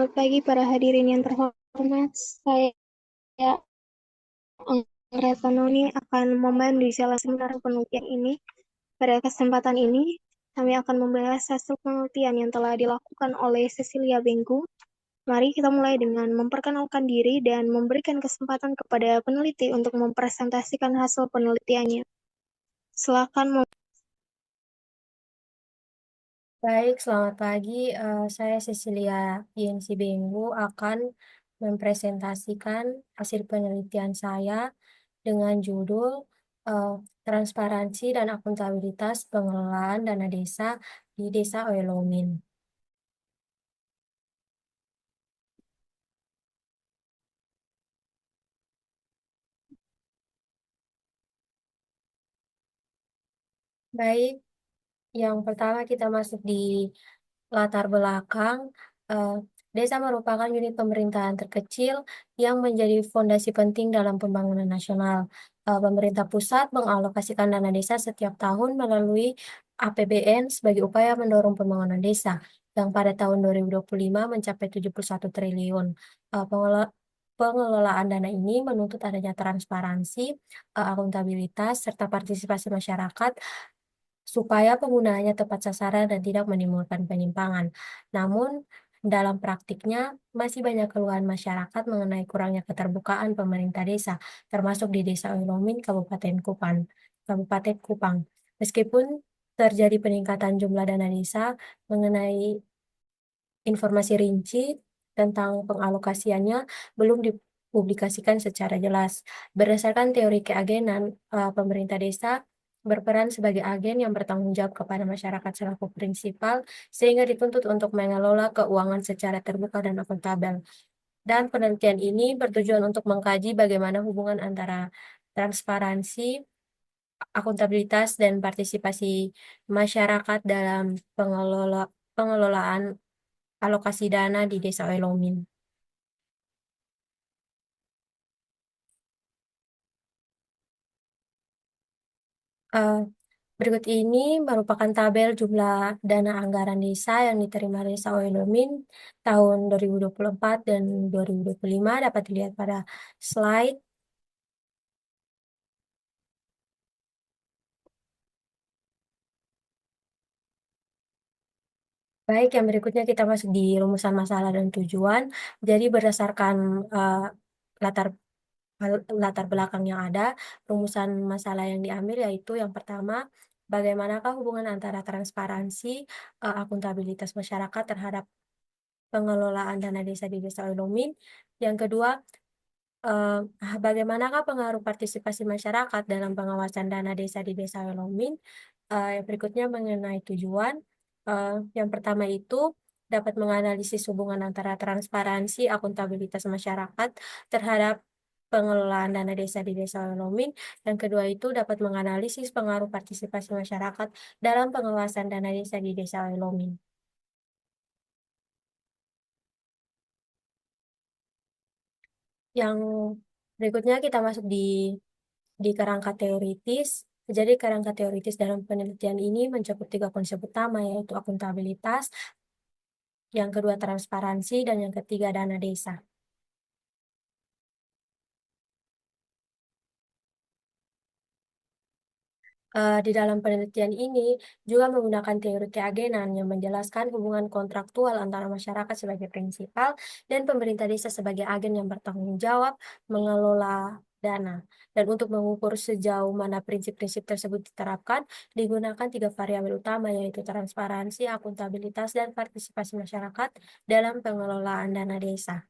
Selamat pagi para hadirin yang terhormat. Saya Anggreta Noni akan memandu dalam seminar penelitian ini. Pada kesempatan ini, kami akan membahas hasil penelitian yang telah dilakukan oleh Cecilia Bengku. Mari kita mulai dengan memperkenalkan diri dan memberikan kesempatan kepada peneliti untuk mempresentasikan hasil penelitiannya. Silakan. Baik, selamat pagi. Saya Cecilia Yensi Benggu akan mempresentasikan hasil penelitian saya dengan judul eh, Transparansi dan Akuntabilitas Pengelolaan Dana Desa di Desa Oelomin. Baik, yang pertama kita masuk di latar belakang. eh, Desa merupakan unit pemerintahan terkecil yang menjadi fondasi penting dalam pembangunan nasional. Pemerintah pusat mengalokasikan dana desa setiap tahun melalui APBN sebagai upaya mendorong pembangunan desa, yang pada tahun 2025 mencapai 71 triliun. Pengelolaan dana ini menuntut adanya transparansi, akuntabilitas, serta partisipasi masyarakat supaya penggunaannya tepat sasaran dan tidak menimbulkan penyimpangan. Namun, dalam praktiknya, masih banyak keluhan masyarakat mengenai kurangnya keterbukaan pemerintah desa, termasuk di Desa Oilomin, Kabupaten Kupang. Meskipun terjadi peningkatan jumlah dana desa, mengenai informasi rinci tentang pengalokasiannya belum dipublikasikan secara jelas. Berdasarkan teori keagenan, pemerintah desa berperan sebagai agen yang bertanggung jawab kepada masyarakat selaku prinsipal, sehingga dituntut untuk mengelola keuangan secara terbuka dan akuntabel. Dan penelitian ini bertujuan untuk mengkaji bagaimana hubungan antara transparansi, akuntabilitas, dan partisipasi masyarakat dalam pengelolaan alokasi dana di Desa Oelomin. Eh, Berikut ini merupakan tabel jumlah dana anggaran desa yang diterima Desa Oelomin tahun 2024 dan 2025, dapat dilihat pada slide. Baik, yang berikutnya kita masuk di rumusan masalah dan tujuan. Jadi berdasarkan latar latar belakang yang ada, rumusan masalah yang diambil yaitu yang pertama, bagaimanakah hubungan antara transparansi, akuntabilitas masyarakat terhadap pengelolaan dana desa di Desa Oelomin. Yang kedua, eh, bagaimanakah pengaruh partisipasi masyarakat dalam pengawasan dana desa di Desa Oelomin. Yang berikutnya mengenai tujuan. Yang pertama itu dapat menganalisis hubungan antara transparansi, akuntabilitas masyarakat terhadap pengelolaan dana desa di Desa Oelomin. Yang kedua itu dapat menganalisis pengaruh partisipasi masyarakat dalam pengawasan dana desa di Desa Oelomin. Yang berikutnya kita masuk di kerangka teoritis. Jadi kerangka teoritis dalam penelitian ini mencakup tiga konsep utama, yaitu akuntabilitas, yang kedua transparansi, dan yang ketiga dana desa. Di dalam penelitian ini juga menggunakan teori keagenan yang menjelaskan hubungan kontraktual antara masyarakat sebagai prinsipal dan pemerintah desa sebagai agen yang bertanggung jawab mengelola dana. Dan untuk mengukur sejauh mana prinsip-prinsip tersebut diterapkan, digunakan tiga variabel utama, yaitu transparansi, akuntabilitas, dan partisipasi masyarakat dalam pengelolaan dana desa.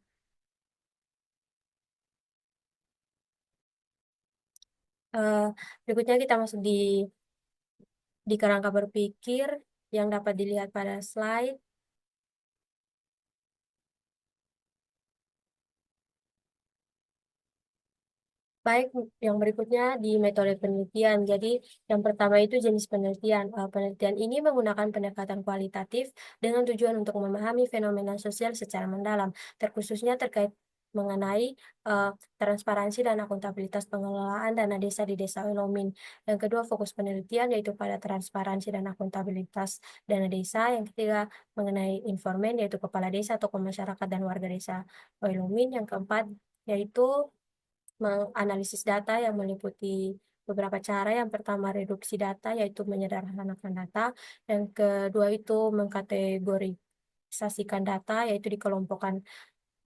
Eh, Berikutnya kita masuk di kerangka berpikir yang dapat dilihat pada slide. Baik, yang berikutnya di metode penelitian. Jadi, yang pertama itu jenis penelitian. Penelitian ini menggunakan pendekatan kualitatif dengan tujuan untuk memahami fenomena sosial secara mendalam, terkhususnya terkait mengenai transparansi dan akuntabilitas pengelolaan dana desa di Desa Wilomin. Yang kedua, fokus penelitian yaitu pada transparansi dan akuntabilitas dana desa. Yang ketiga, mengenai informan yaitu kepala desa, tokoh masyarakat, dan warga desa Wilomin. Yang keempat, yaitu menganalisis data yang meliputi beberapa cara. Yang pertama, reduksi data, yaitu menyederhanakan data. Yang kedua itu mengkategorisasikan data, yaitu dikelompokkan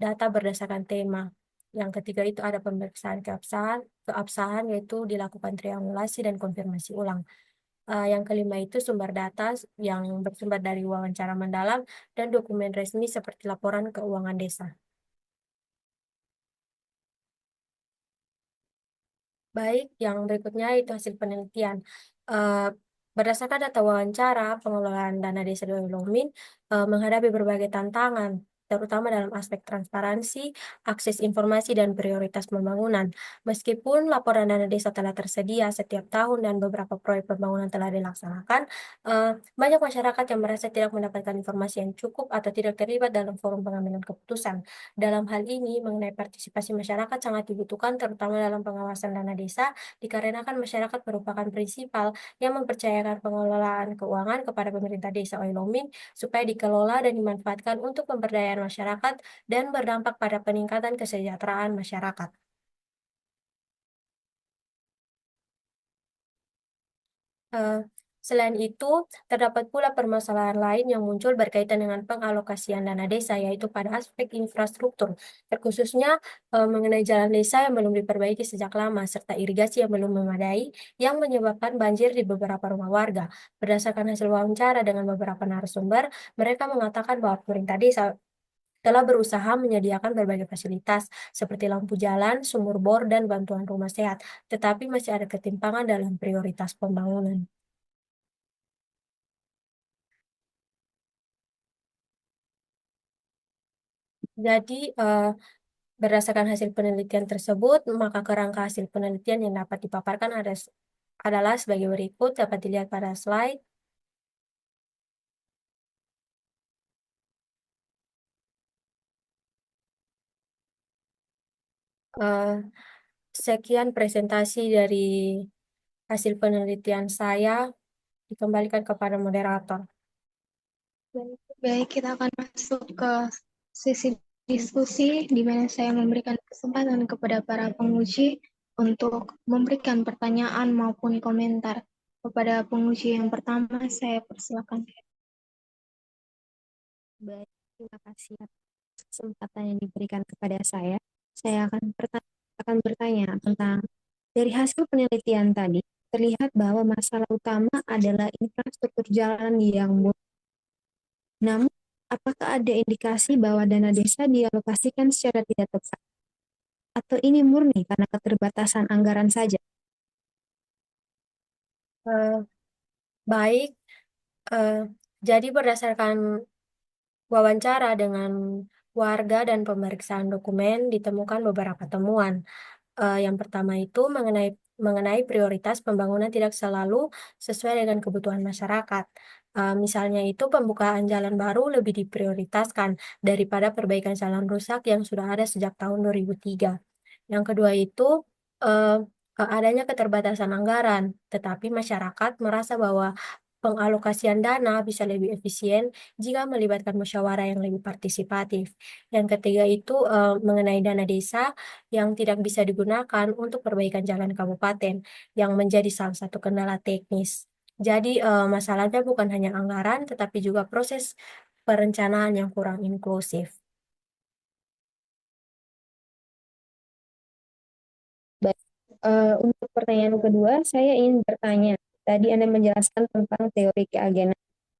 data berdasarkan tema. Yang ketiga itu ada pemeriksaan keabsahan, yaitu dilakukan triangulasi dan konfirmasi ulang. Yang kelima itu sumber data yang bersumber dari wawancara mendalam dan dokumen resmi seperti laporan keuangan desa. Baik, yang berikutnya itu hasil penelitian. Eh, Berdasarkan data wawancara, pengelolaan dana desa Dewa Lomin menghadapi berbagai tantangan, terutama dalam aspek transparansi, akses informasi, dan prioritas pembangunan. Meskipun laporan dana desa telah tersedia setiap tahun dan beberapa proyek pembangunan telah dilaksanakan, eh, banyak masyarakat yang merasa tidak mendapatkan informasi yang cukup atau tidak terlibat dalam forum pengambilan keputusan. Dalam hal ini, mengenai partisipasi masyarakat sangat dibutuhkan, terutama dalam pengawasan dana desa, dikarenakan masyarakat merupakan prinsipal yang mempercayakan pengelolaan keuangan kepada pemerintah desa Oilomin supaya dikelola dan dimanfaatkan untuk pemberdayaan masyarakat dan berdampak pada peningkatan kesejahteraan masyarakat. Eh, Selain itu, terdapat pula permasalahan lain yang muncul berkaitan dengan pengalokasian dana desa, yaitu pada aspek infrastruktur, terkhususnya mengenai jalan desa yang belum diperbaiki sejak lama, serta irigasi yang belum memadai, yang menyebabkan banjir di beberapa rumah warga. Berdasarkan hasil wawancara dengan beberapa narasumber, mereka mengatakan bahwa pemerintah desa telah berusaha menyediakan berbagai fasilitas seperti lampu jalan, sumur bor, dan bantuan rumah sehat, tetapi masih ada ketimpangan dalam prioritas pembangunan. Jadi, berdasarkan hasil penelitian tersebut, maka kerangka hasil penelitian yang dapat dipaparkan adalah sebagai berikut, dapat dilihat pada slide. Eh, Sekian presentasi dari hasil penelitian saya, dikembalikan kepada moderator. Baik, kita akan masuk ke sesi diskusi di mana saya memberikan kesempatan kepada para penguji untuk memberikan pertanyaan maupun komentar. Kepada penguji yang pertama, saya persilakan. Baik, terima kasih atas kesempatan yang diberikan kepada saya. Saya akan bertanya tentang dari hasil penelitian tadi, terlihat bahwa masalah utama adalah infrastruktur jalan yang buruk. Namun, apakah ada indikasi bahwa dana desa dialokasikan secara tidak tepat? Atau ini murni karena keterbatasan anggaran saja? Eh, Baik, eh, jadi berdasarkan wawancara dengan warga dan pemeriksaan dokumen, ditemukan beberapa temuan. Yang pertama itu mengenai prioritas pembangunan tidak selalu sesuai dengan kebutuhan masyarakat. Misalnya itu pembukaan jalan baru lebih diprioritaskan daripada perbaikan jalan rusak yang sudah ada sejak tahun 2003. Yang kedua itu eh, adanya keterbatasan anggaran, tetapi masyarakat merasa bahwa pengalokasian dana bisa lebih efisien jika melibatkan musyawarah yang lebih partisipatif. Yang ketiga itu mengenai dana desa yang tidak bisa digunakan untuk perbaikan jalan kabupaten, yang menjadi salah satu kendala teknis. Jadi masalahnya bukan hanya anggaran, tetapi juga proses perencanaan yang kurang inklusif. Baik, untuk pertanyaan kedua, saya ingin bertanya. Tadi Anda menjelaskan tentang teori keagenan.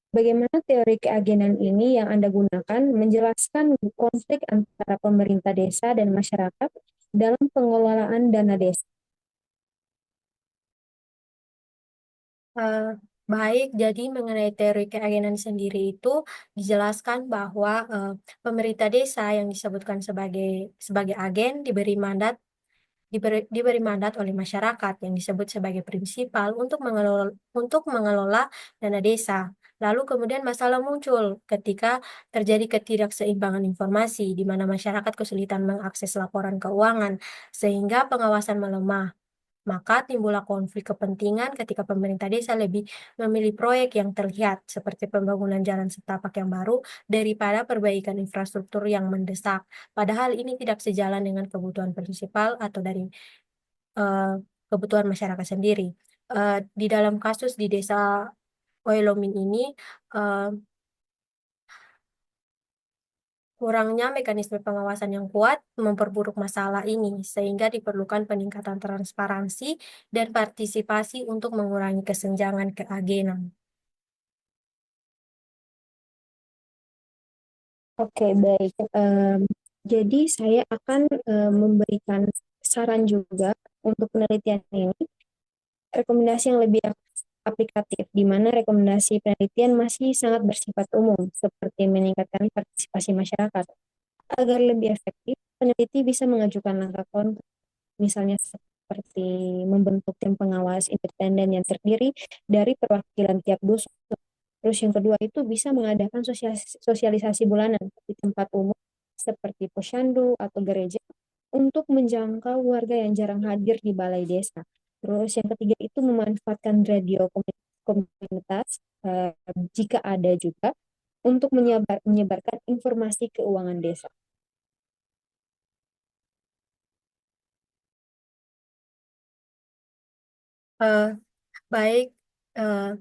Bagaimana teori keagenan ini yang Anda gunakan menjelaskan konflik antara pemerintah desa dan masyarakat dalam pengelolaan dana desa? Eh, Baik, jadi mengenai teori keagenan sendiri itu dijelaskan bahwa pemerintah desa yang disebutkan sebagai agen diberi mandat oleh masyarakat yang disebut sebagai prinsipal untuk mengelola dana desa. Lalu kemudian masalah muncul ketika terjadi ketidakseimbangan informasi, di mana masyarakat kesulitan mengakses laporan keuangan, sehingga pengawasan melemah. Maka timbullah konflik kepentingan ketika pemerintah desa lebih memilih proyek yang terlihat seperti pembangunan jalan setapak yang baru daripada perbaikan infrastruktur yang mendesak. Padahal ini tidak sejalan dengan kebutuhan prinsipal atau dari eh, kebutuhan masyarakat sendiri. Di dalam kasus di desa Oilomin ini, eh, kurangnya mekanisme pengawasan yang kuat memperburuk masalah ini, sehingga diperlukan peningkatan transparansi dan partisipasi untuk mengurangi kesenjangan keagenan. Oke, baik. Jadi saya akan memberikan saran juga untuk penelitian ini, rekomendasi yang lebih aplikatif, di mana rekomendasi penelitian masih sangat bersifat umum, seperti meningkatkan partisipasi masyarakat. Agar lebih efektif, peneliti bisa mengajukan langkah konkret, misalnya seperti membentuk tim pengawas independen yang terdiri dari perwakilan tiap dusun. Terus yang kedua itu bisa mengadakan sosialisasi bulanan di tempat umum seperti posyandu atau gereja untuk menjangkau warga yang jarang hadir di balai desa. Terus yang ketiga itu memanfaatkan radio komunitas jika ada juga untuk menyebarkan informasi keuangan desa. Eh, Baik, eh,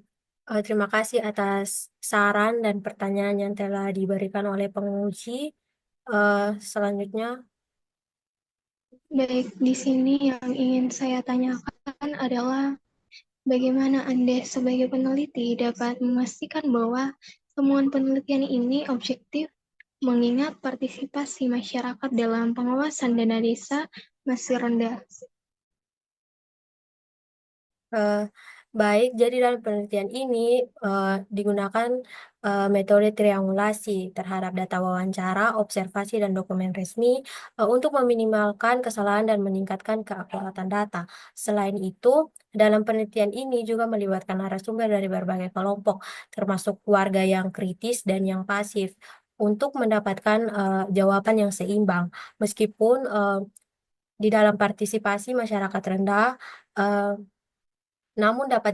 terima kasih atas saran dan pertanyaan yang telah diberikan oleh penguji. Selanjutnya, Baik, di sini yang ingin saya tanyakan adalah bagaimana Anda sebagai peneliti dapat memastikan bahwa temuan penelitian ini objektif mengingat partisipasi masyarakat dalam pengawasan dana desa masih rendah. eh, baik, jadi dalam penelitian ini digunakan metode triangulasi terhadap data wawancara, observasi, dan dokumen resmi untuk meminimalkan kesalahan dan meningkatkan keakuratan data. Selain itu, dalam penelitian ini juga melibatkan narasumber dari berbagai kelompok, termasuk warga yang kritis dan yang pasif, untuk mendapatkan jawaban yang seimbang. Meskipun di dalam partisipasi masyarakat rendah, eh, namun dapat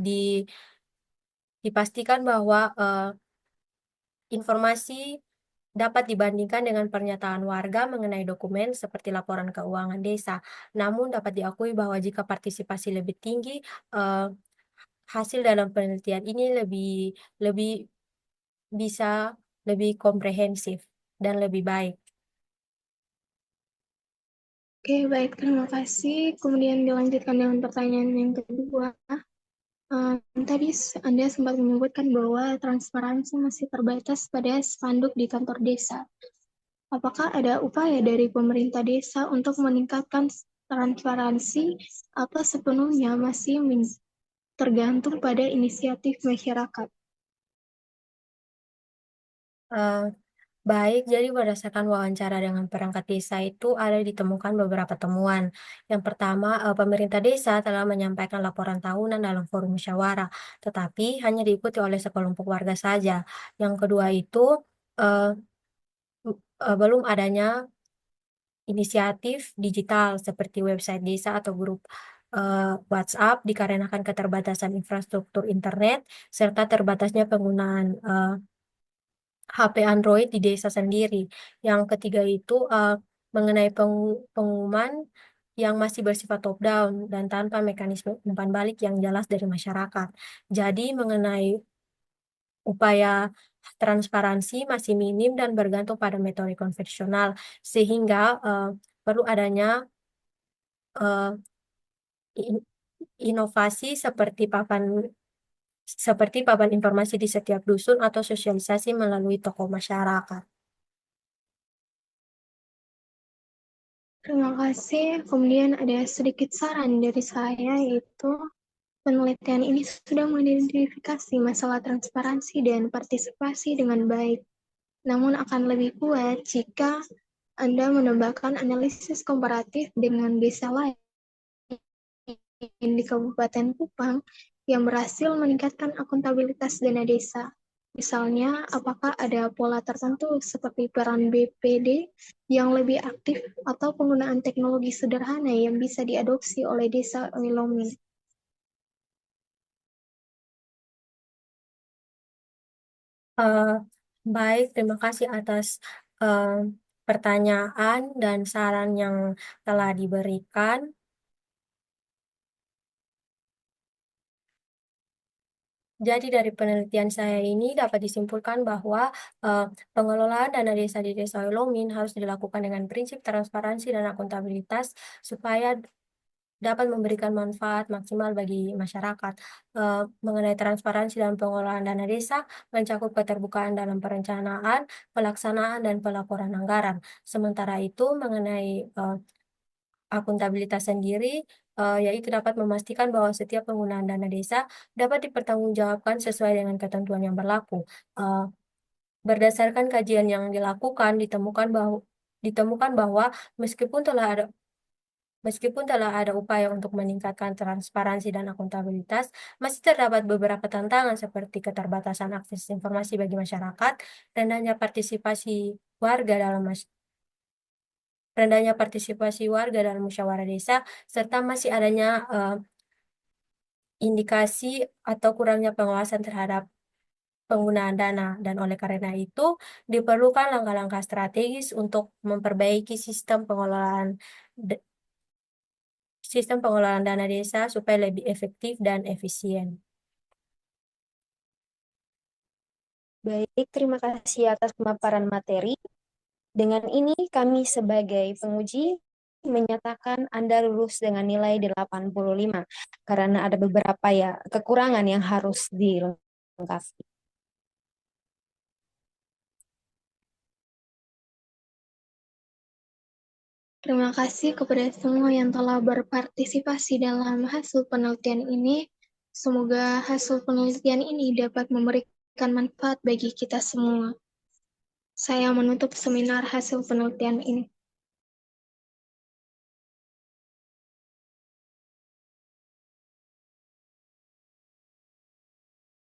dipastikan bahwa informasi dapat dibandingkan dengan pernyataan warga mengenai dokumen seperti laporan keuangan desa. Namun dapat diakui bahwa jika partisipasi lebih tinggi, eh, hasil dalam penelitian ini lebih lebih bisa lebih komprehensif dan lebih baik. Oke, baik, terima kasih. Kemudian dilanjutkan dengan pertanyaan yang kedua. Tadi Anda sempat menyebutkan bahwa transparansi masih terbatas pada spanduk di kantor desa. Apakah ada upaya dari pemerintah desa untuk meningkatkan transparansi atau sepenuhnya masih tergantung pada inisiatif masyarakat? Eh, Baik, jadi berdasarkan wawancara dengan perangkat desa itu ada ditemukan beberapa temuan. Yang pertama, pemerintah desa telah menyampaikan laporan tahunan dalam forum musyawarah, tetapi hanya diikuti oleh sekelompok warga saja. Yang kedua itu, eh, belum adanya inisiatif digital seperti website desa atau grup WhatsApp dikarenakan keterbatasan infrastruktur internet serta terbatasnya penggunaan HP Android di desa sendiri. Yang ketiga itu mengenai pengumuman yang masih bersifat top down dan tanpa mekanisme umpan balik yang jelas dari masyarakat. Jadi mengenai upaya transparansi masih minim dan bergantung pada metode konvensional sehingga perlu adanya eh, in- inovasi seperti papan informasi di setiap dusun atau sosialisasi melalui tokoh masyarakat. Terima kasih. Kemudian ada sedikit saran dari saya, yaitu penelitian ini sudah mengidentifikasi masalah transparansi dan partisipasi dengan baik. Namun akan lebih kuat jika Anda menambahkan analisis komparatif dengan desa lain di Kabupaten Kupang yang berhasil meningkatkan akuntabilitas dana desa. Misalnya, apakah ada pola tertentu seperti peran BPD yang lebih aktif atau penggunaan teknologi sederhana yang bisa diadopsi oleh desa Oilomin? Eh, Baik, terima kasih atas eh, pertanyaan dan saran yang telah diberikan. Jadi dari penelitian saya ini dapat disimpulkan bahwa eh, pengelolaan dana desa di Desa Oilomin harus dilakukan dengan prinsip transparansi dan akuntabilitas supaya dapat memberikan manfaat maksimal bagi masyarakat. Mengenai transparansi dan pengelolaan dana desa mencakup keterbukaan dalam perencanaan, pelaksanaan, dan pelaporan anggaran. Sementara itu mengenai akuntabilitas sendiri, yaitu dapat memastikan bahwa setiap penggunaan dana desa dapat dipertanggungjawabkan sesuai dengan ketentuan yang berlaku. Eh, Berdasarkan kajian yang dilakukan, ditemukan bahwa meskipun telah ada Meskipun telah ada upaya untuk meningkatkan transparansi dan akuntabilitas, masih terdapat beberapa tantangan seperti keterbatasan akses informasi bagi masyarakat, rendahnya partisipasi warga dalam mas- rendahnya partisipasi warga dalam musyawarah desa, serta masih adanya indikasi atau kurangnya pengawasan terhadap penggunaan dana. Dan oleh karena itu, diperlukan langkah-langkah strategis untuk memperbaiki sistem pengelolaan dana desa supaya lebih efektif dan efisien. Baik, terima kasih atas pemaparan materi. Dengan ini kami sebagai penguji menyatakan Anda lulus dengan nilai 85 karena ada beberapa ya kekurangan yang harus dilengkapi. Terima kasih kepada semua yang telah berpartisipasi dalam hasil penelitian ini. Semoga hasil penelitian ini dapat memberikan manfaat bagi kita semua. Saya menutup seminar hasil penelitian ini.